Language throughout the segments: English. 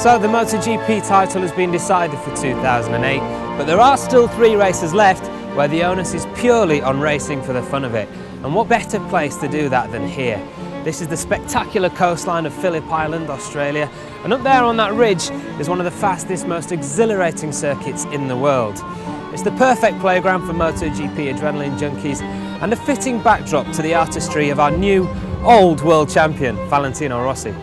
So the MotoGP title has been decided for 2008, but there are still 3 races left where the onus is purely on racing for the fun of it. And what better place to do that than here? This is the spectacular coastline of Phillip Island, Australia, and up there on that ridge is one of the fastest, most exhilarating circuits in the world. It's the perfect playground for MotoGP adrenaline junkies and a fitting backdrop to the artistry of our new, old world champion, Valentino Rossi.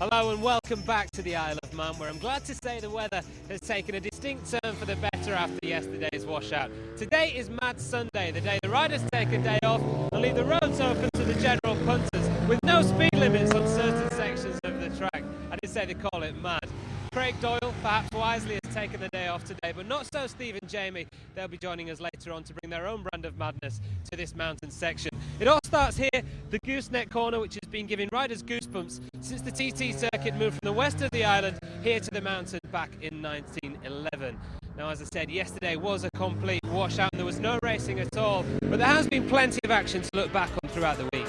Hello and welcome back to the Isle of Man, where I'm glad to say the weather has taken a distinct turn for the better after yesterday's washout. Today is Mad Sunday, the day the riders take a day off and leave the roads open to the general punters, with no speed limits on certain sections of the track. I did say they call it mad. Craig Doyle, perhaps wisely, has taken the day off today, but not so Steve and Jamie. They'll be joining us later on to bring their own brand of madness to this mountain section. It all starts here, the Gooseneck Corner, which has been giving riders goosebumps since the TT circuit moved from the west of the island here to the mountain back in 1911. Now, as I said, yesterday was a complete washout and there was no racing at all, but there has been plenty of action to look back on throughout the week.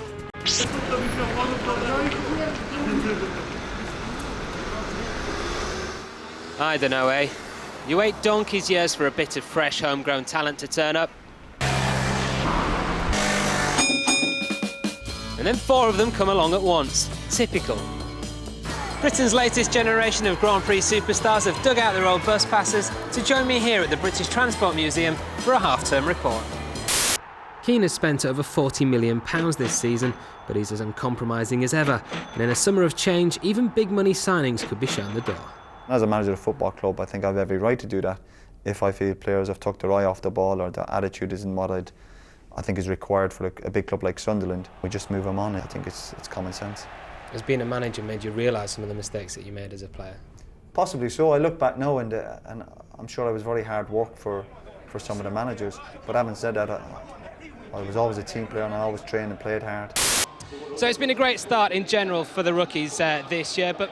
I don't know, eh? You wait donkey's years for a bit of fresh homegrown talent to turn up. And then 4 of them come along at once. Typical. Britain's latest generation of Grand Prix superstars have dug out their old bus passes to join me here at the British Transport Museum for a half-term report. Keane has spent over £40 million this season, but he's as uncompromising as ever. And in a summer of change, even big money signings could be shown the door. As a manager of a football club, I think I have every right to do that. If I feel players have took their eye off the ball or the attitude isn't what I think is required for a big club like Sunderland, we just move them on. I think it's common sense. Has being a manager made you realise some of the mistakes that you made as a player? Possibly so. I look back now and I'm sure I was very hard work for some of the managers. But having said that, I was always a team player and I always trained and played hard. So it's been a great start in general for the rookies this year, but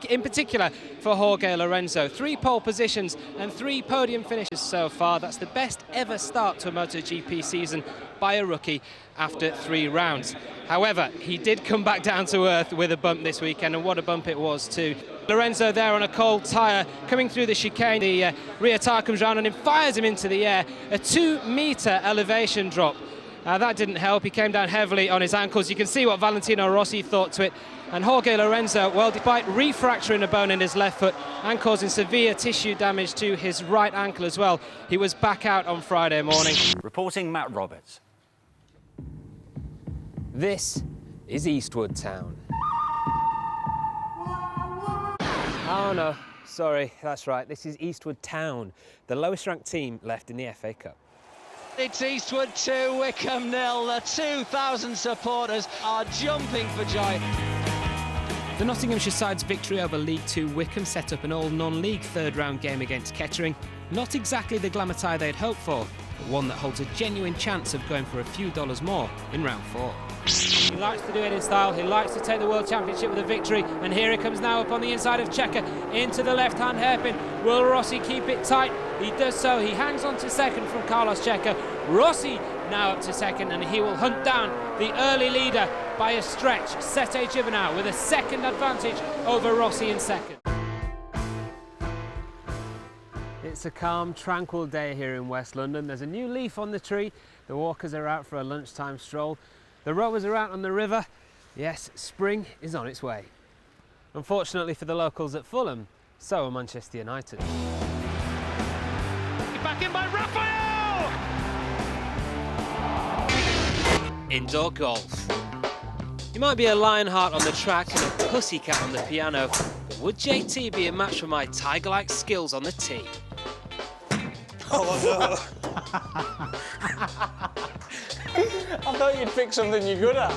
in particular for Jorge Lorenzo. 3 pole positions and 3 podium finishes so far. That's the best ever start to a MotoGP season by a rookie after 3 rounds. However, he did come back down to earth with a bump this weekend, and what a bump it was too. Lorenzo there on a cold tyre, coming through the chicane. The rear tyre comes round and it fires him into the air. A 2-metre elevation drop. That didn't help. He came down heavily on his ankles. You can see what Valentino Rossi thought to it. And Jorge Lorenzo, well, despite refracturing a bone in his left foot and causing severe tissue damage to his right ankle as well, he was back out on Friday morning. Reporting Matt Roberts. This is Eastwood Town. Oh no, sorry, that's right. This is Eastwood Town, the lowest ranked team left in the FA Cup. It's Eastwood 2, Wycombe 0. The 2,000 supporters are jumping for joy. The Nottinghamshire side's victory over League 2 Wycombe set up an old non-league third-round game against Kettering. Not exactly the glamour tie they'd hoped for, but one that holds a genuine chance of going for a few dollars more in round 4. He likes to do it in style, he likes to take the World Championship with a victory, and here he comes now up on the inside of Checker, into the left-hand hairpin. Will Rossi keep it tight? He does so, he hangs on to second from Carlos Checker. Rossi now up to second, and he will hunt down the early leader by a stretch. Sete Gibernau with a second advantage over Rossi in second. It's a calm, tranquil day here in West London. There's a new leaf on the tree. The walkers are out for a lunchtime stroll. The rowers are out on the river. Yes, spring is on its way. Unfortunately for the locals at Fulham, so are Manchester United. Back in by Raphael! Indoor golf. You might be a Lionheart on the track and a Pussycat on the piano, but would JT be a match for my tiger-like skills on the tee? Oh no! I thought you'd pick something you're good at.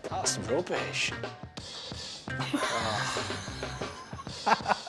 That's rubbish. Oh.